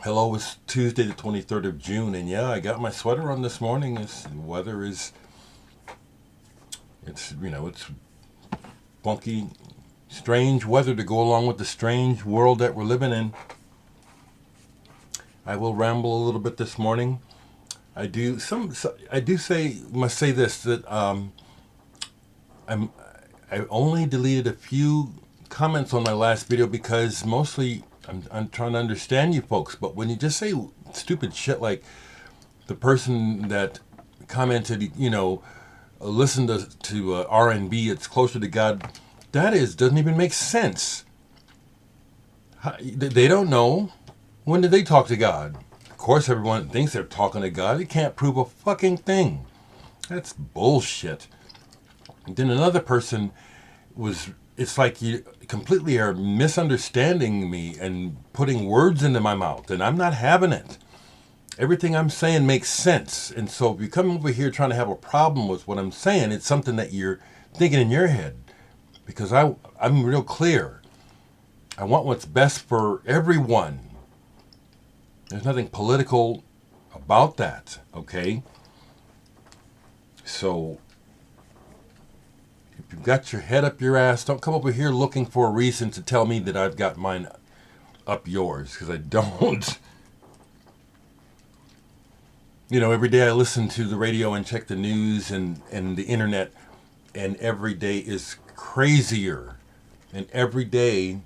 Hello, it's Tuesday the 23rd of June, and yeah, I got my sweater on this morning. This weather is, it's funky, strange weather to go along with the strange world that we're living in. I will ramble a little bit this morning. Must say this, that I'm, I only deleted a few comments on my last video because mostly I'm trying to understand you folks. But when you just say stupid shit like the person that commented, listen to R&B, it's closer to God, doesn't even make sense. They don't know. When did they talk to God? Of course, everyone thinks they're talking to God. They can't prove a fucking thing. That's bullshit. And then another person it's like you completely are misunderstanding me and putting words into my mouth, and I'm not having it. Everything I'm saying makes sense. And so if you come over here trying to have a problem with what I'm saying, it's something that you're thinking in your head. Because I'm real clear. I want what's best for everyone. There's nothing political about that, okay? So if you've got your head up your ass, don't come over here looking for a reason to tell me that I've got mine up yours, because I don't. Every day I listen to the radio and check the news and the internet, and every day is crazier. And every day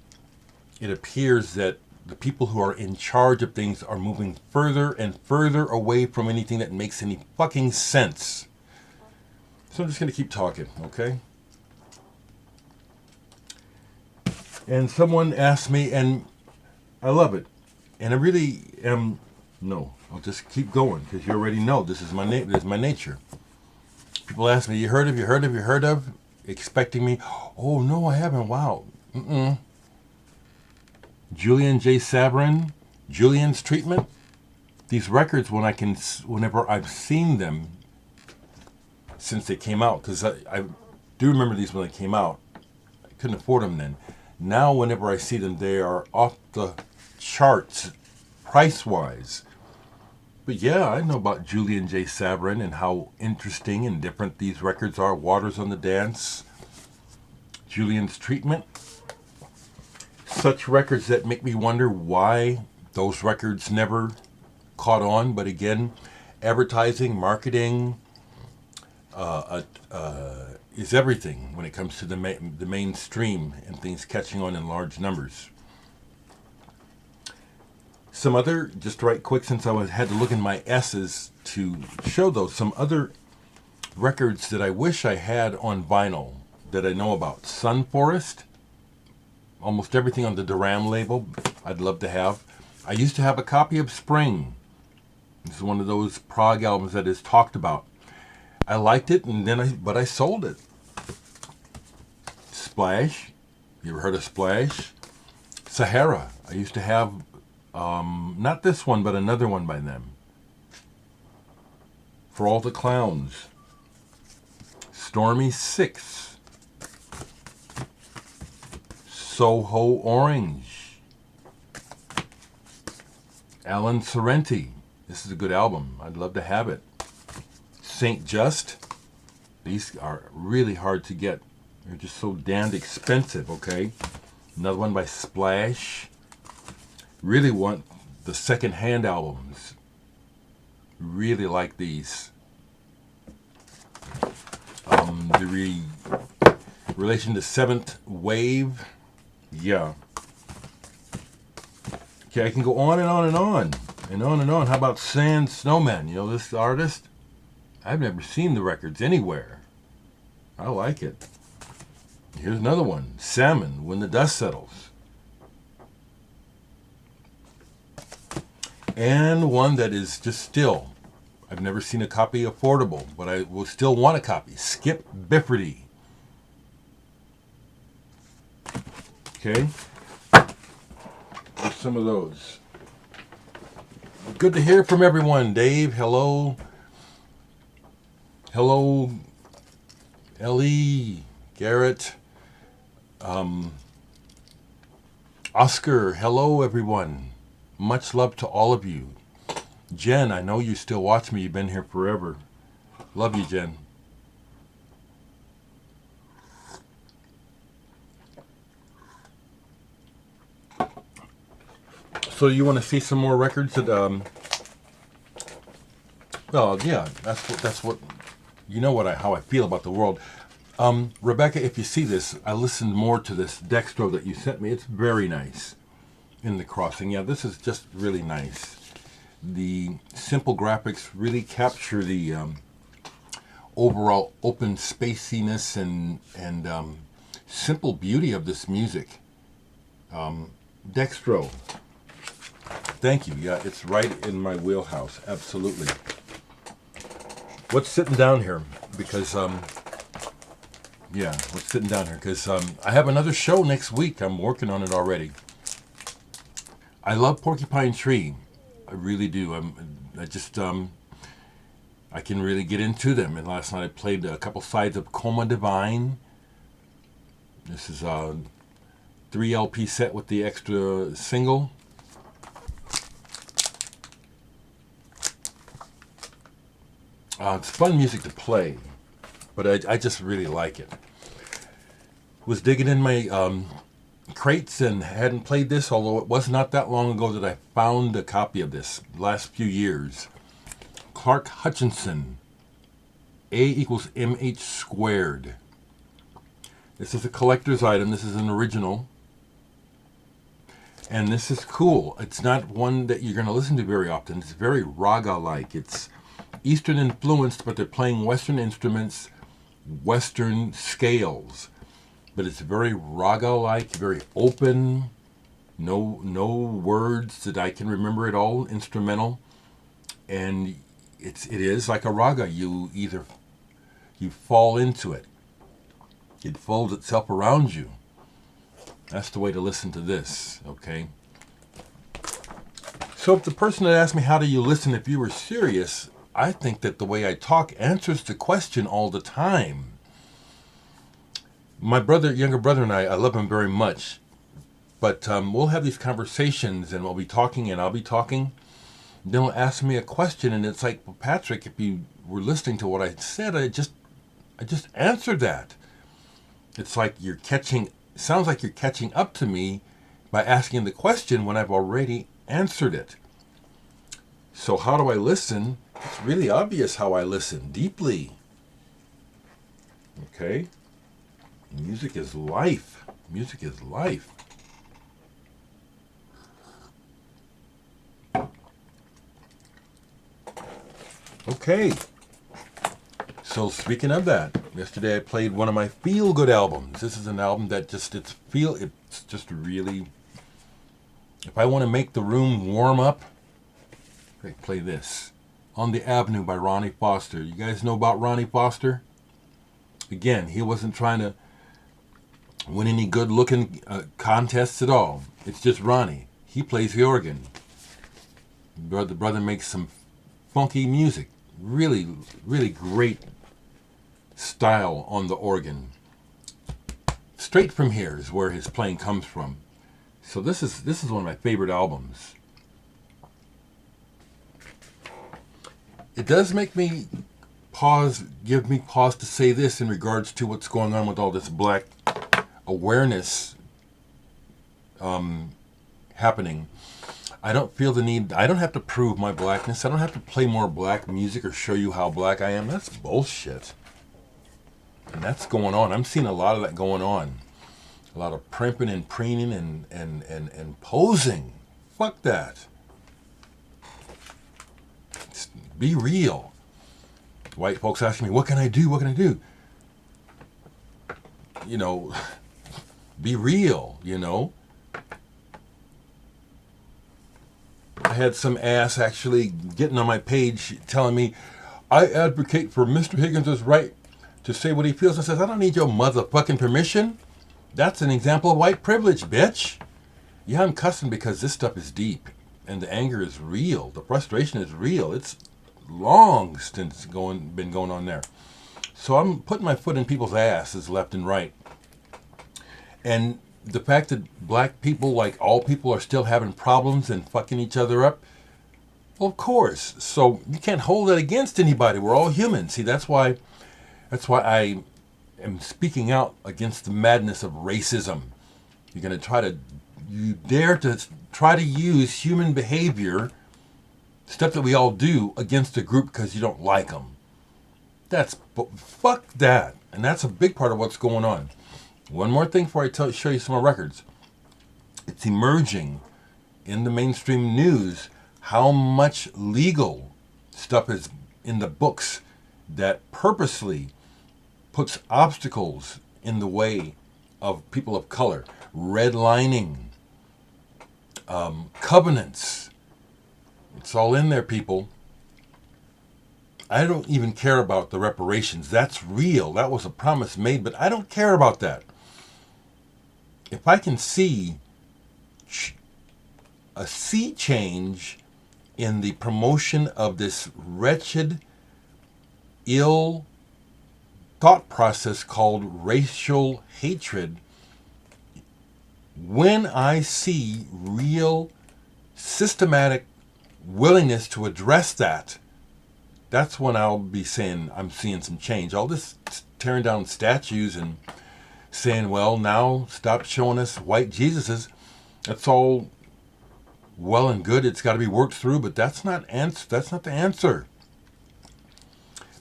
it appears that the people who are in charge of things are moving further and further away from anything that makes any fucking sense. So I'm just going to keep talking, okay? And someone asked me, and I love it, and I really am. No, I'll just keep going because you already know this is my this is my nature. People ask me, "You heard of? You heard of? You heard of?" Expecting me. Oh no, I haven't. Wow. Julian J. Savarin, Julian's Treatment. These records, whenever I've seen them since they came out, because I do remember these when they came out. I couldn't afford them then. Now, whenever I see them, they are off the charts, price-wise. But yeah, I know about Julian J. Savarin and how interesting and different these records are. Waters on the Dance, Julian's Treatment. Such records that make me wonder why those records never caught on. But again, advertising, marketing is everything when it comes to the mainstream and things catching on in large numbers. Some other, just right quick, since I had to look in my S's to show those, some other records that I wish I had on vinyl that I know about. Sunforest, almost everything on the Dereck label, I'd love to have. I used to have a copy of Spring. This is one of those prog albums that is talked about. I liked it, but I sold it. Splash, you ever heard of Splash? Sahara, I used to have, not this one, but another one by them. For All the Clowns. Stormy Six. Soho Orange. Alan Sorrenti. This is a good album. I'd love to have it. Saint Just. These are really hard to get. They're just so damned expensive, okay? Another one by Splash. Really want the second-hand albums. Really like these. The relation to Seventh Wave. Yeah. Okay, I can go on and on and on. And on and on. How about Snowman? You know this artist? I've never seen the records anywhere. I like it. Here's another one. Salmon, When the Dust Settles. And one that is just still. I've never seen a copy affordable, but I will still want a copy. Skip Bifferty. Okay. There's some of those. Good to hear from everyone. Dave, hello. Hello, Ellie, Garrett, Oscar, hello everyone. Much love to all of you. Jen, I know you still watch me. You've been here forever. Love you, Jen. So you want to see some more records that well, yeah, that's what you know how I feel about the world. Rebecca, if you see this, I listened more to this Dextro that you sent me. It's very nice in the crossing. Yeah, this is just really nice. The simple graphics really capture the overall open spaciness and simple beauty of this music. Dextro, thank you. Yeah, it's right in my wheelhouse. Absolutely. What's sitting down here? Because what's sitting down here? Because I have another show next week. I'm working on it already. I love Porcupine Tree. I really do. I can really get into them. And last night I played a couple sides of Coma Divine. This is a 3 LP set with the extra single. It's fun music to play, but I just really like it. Was digging in my crates and hadn't played this, although it was not that long ago that I found a copy of this, last few years. Clark-Hutchinson, A equals MH squared. This is a collector's item. This is an original. And this is cool. It's not one that you're going to listen to very often. It's very raga-like. It's Eastern influenced, but they're playing Western instruments, Western scales. But it's very raga-like, very open, no words that I can remember at all, instrumental. And it is like a raga. You fall into it. It folds itself around you. That's the way to listen to this, okay? So if the person had asked me, how do you listen if you were serious, I think that the way I talk answers the question all the time. My younger brother and I love him very much, but we'll have these conversations and we'll be talking and I'll be talking. Then he'll ask me a question and it's like, well, Patrick, if you were listening to what I said, I just answered that. It's like sounds like you're catching up to me by asking the question when I've already answered it. So how do I listen? It's really obvious how I listen, deeply. Okay? Music is life. Music is life. Okay. So speaking of that, yesterday I played one of my feel-good albums. This is an album that it's just really, if I want to make the room warm up, I play this. On the Avenue by Ronnie Foster. You guys know about Ronnie Foster? Again, he wasn't trying to win any good-looking contests at all. It's just Ronnie. He plays the organ. The brother makes some funky music. Really, really great style on the organ. Straight from here is where his playing comes from. So this is one of my favorite albums. It does make me give me pause to say this in regards to what's going on with all this black awareness happening. I don't feel the need, I don't have to prove my blackness. I don't have to play more black music or show you how black I am. That's bullshit. And that's going on. I'm seeing a lot of that going on. A lot of primping and preening and posing. Fuck that. Be real. White folks asking me, what can I do? What can I do? You know, be real, you know. I had some ass actually getting on my page telling me, I advocate for Mr. Higgins' right to say what he feels. I says, I don't need your motherfucking permission. That's an example of white privilege, bitch. Yeah, I'm cussing because this stuff is deep. And the anger is real. The frustration is real. It's long since been going on there. So I'm putting my foot in people's asses left and right. And the fact that black people, like all people, are still having problems and fucking each other up. Well, of course. So you can't hold that against anybody. We're all human. See, that's why I am speaking out against the madness of racism. You're going to you dare to try to use human behavior, stuff that we all do, against a group because you don't like them. Fuck that. And that's a big part of what's going on. One more thing before I show you some more records. It's emerging in the mainstream news how much legal stuff is in the books that purposely puts obstacles in the way of people of color. Redlining, covenants. It's all in there, people. I don't even care about the reparations. That's real. That was a promise made, but I don't care about that. If I can see a sea change in the promotion of this wretched, ill thought process called racial hatred, when I see real systematic willingness to address that, that's when I'll be saying I'm seeing some change. All this tearing down statues and saying, well, now stop showing us white Jesuses, that's all well and good. It's got to be worked through, but that's not the answer.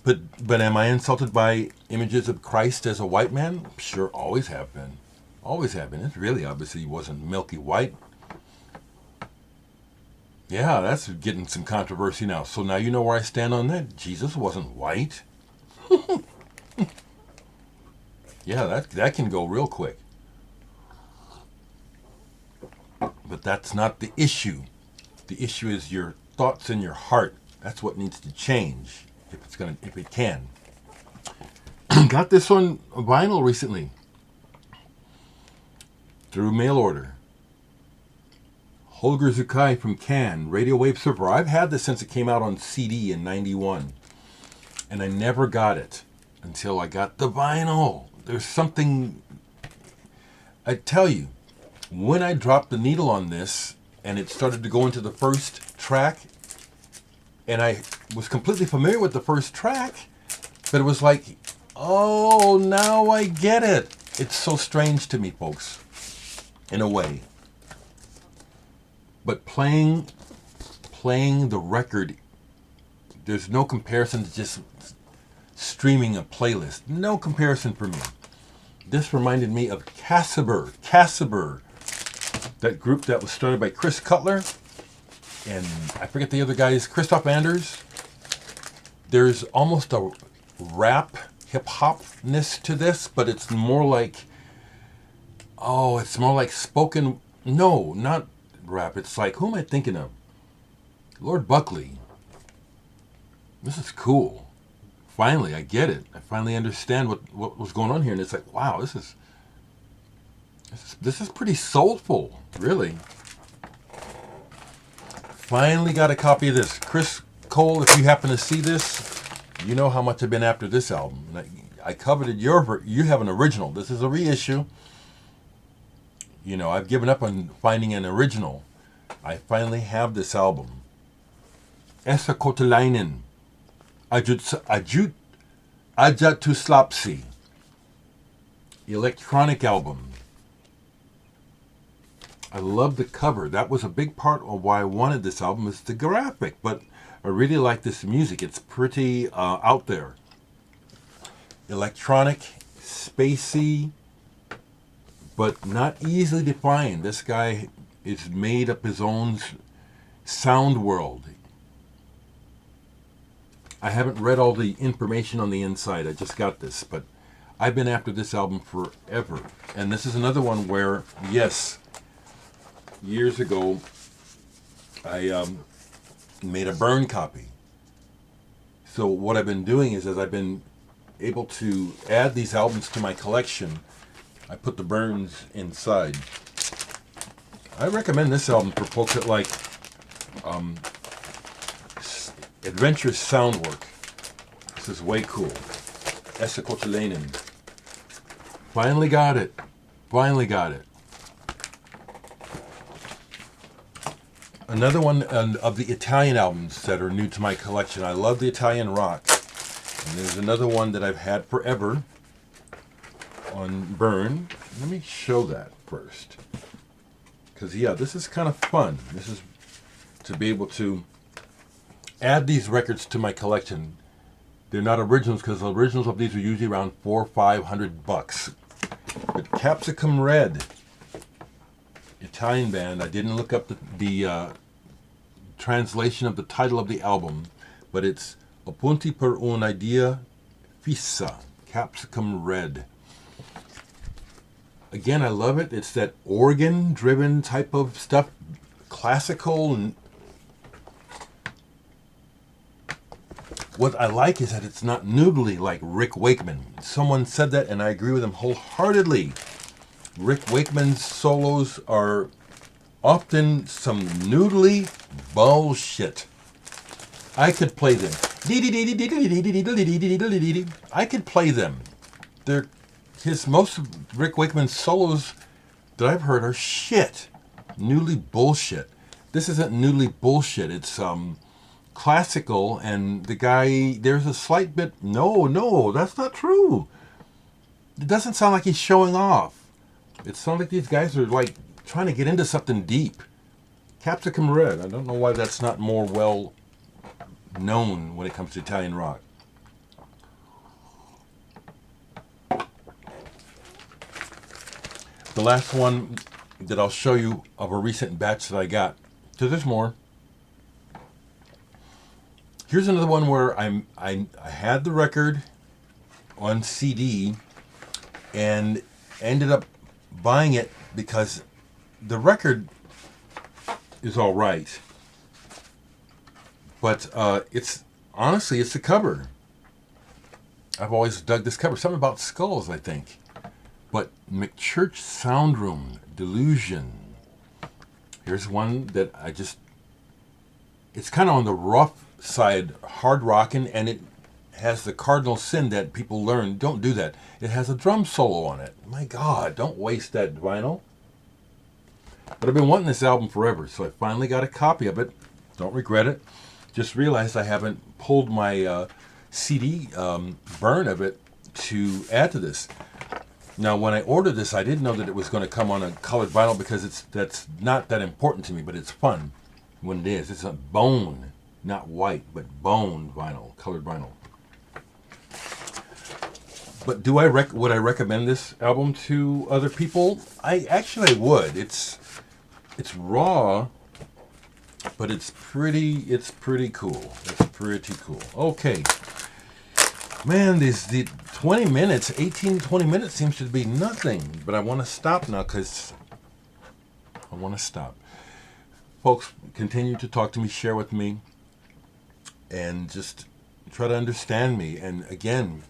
But am I insulted by images of Christ as a white man? Sure, always have been. Always have been. It's really obviously he wasn't milky white. Yeah, that's getting some controversy now. So now you know where I stand on that. Jesus wasn't white. Yeah, that can go real quick. But that's not the issue. The issue is your thoughts in your heart. That's what needs to change if it can. Got this on vinyl recently through mail order. Holger Czukay from Cannes, Radio Wave Surfer. I've had this since it came out on CD in 91. And I never got it until I got the vinyl. There's something, I tell you, when I dropped the needle on this and it started to go into the first track, and I was completely familiar with the first track, but it was like, oh, now I get it. It's so strange to me, folks, in a way. But playing the record, there's no comparison to just streaming a playlist. No comparison for me. This reminded me of Casper, that group that was started by Chris Cutler, and I forget the other guys, Christoph Anders. There's almost a rap, hip-hopness to this, but it's more like, spoken, no, not rap. It's like, who am I thinking of? Lord Buckley. This is cool. Finally, I get it. I finally understand what was going on here, and it's like, wow, this is pretty soulful, really. Finally got a copy of this. Chris Cole, if you happen to see this, you know how much I've been after this album. And I coveted you have an original. This is a reissue. You know, I've given up on finding an original. I finally have this album. Esa Kotilainen, Ajatuslapsi, electronic album. I love the cover. That was a big part of why I wanted this album, is the graphic. But I really like this music. It's pretty out there. Electronic, spacey, but not easily defined. This guy has made up his own sound world. I haven't read all the information on the inside. I just got this, but I've been after this album forever. And this is another one where, yes, years ago, I made a burn copy. So what I've been doing is, as I've been able to add these albums to my collection, I put the burns inside. I recommend this album for folks that like adventurous sound work. This is way cool. Esa Kotilainen. Finally got it. Another one of the Italian albums that are new to my collection. I love the Italian rock. And there's another one that I've had forever on burn. Let me show that first. Because, yeah, this is kind of fun. This is to be able to add these records to my collection. They're not originals because the originals of these are usually around $400 or $500. But Capsicum Red, Italian band. I didn't look up the translation of the title of the album, but it's Appunti per un'idea Fissa, Capsicum Red. Again, I love it. It's that organ-driven type of stuff, classical. And what I like is that it's not noodly like Rick Wakeman. Someone said that, and I agree with him wholeheartedly. Rick Wakeman's solos are often some noodly bullshit. I could play them. I could play them. Most of Rick Wakeman's solos that I've heard are shit. Noodly bullshit. This isn't noodly bullshit. It's classical, and the guy, there's a slight bit, no, that's not true. It doesn't sound like he's showing off. It sounds like these guys are like trying to get into something deep. Capsicum Red. I don't know why that's not more well known when it comes to Italian rock. The last one that I'll show you of a recent batch that I got, because there's more. Here's another one where I had the record on CD and ended up buying it because the record is all right, but it's the cover. I've always dug this cover. Something about skulls, I think. But McChurch Soundroom, Delusion. Here's one that it's kind of on the rough side, hard rocking, and it has the cardinal sin that people learn. Don't do that. It has a drum solo on it. My God, don't waste that vinyl. But I've been wanting this album forever, so I finally got a copy of it. Don't regret it. Just realized I haven't pulled my CD burn of it to add to this. Now, when I ordered this, I didn't know that it was going to come on a colored vinyl because that's not that important to me, but it's fun when it is. It's a bone, not white, but bone vinyl, colored vinyl. But would I recommend this album to other people? I would. It's raw, but it's pretty cool. It's pretty cool. Okay. Man, the 20 minutes, 20 minutes seems to be nothing. But I want to stop now because I want to stop. Folks, continue to talk to me, share with me, and just try to understand me. And again,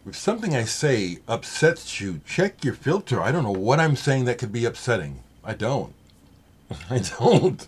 if something I say upsets you, check your filter. I don't know what I'm saying that could be upsetting. I don't. I don't.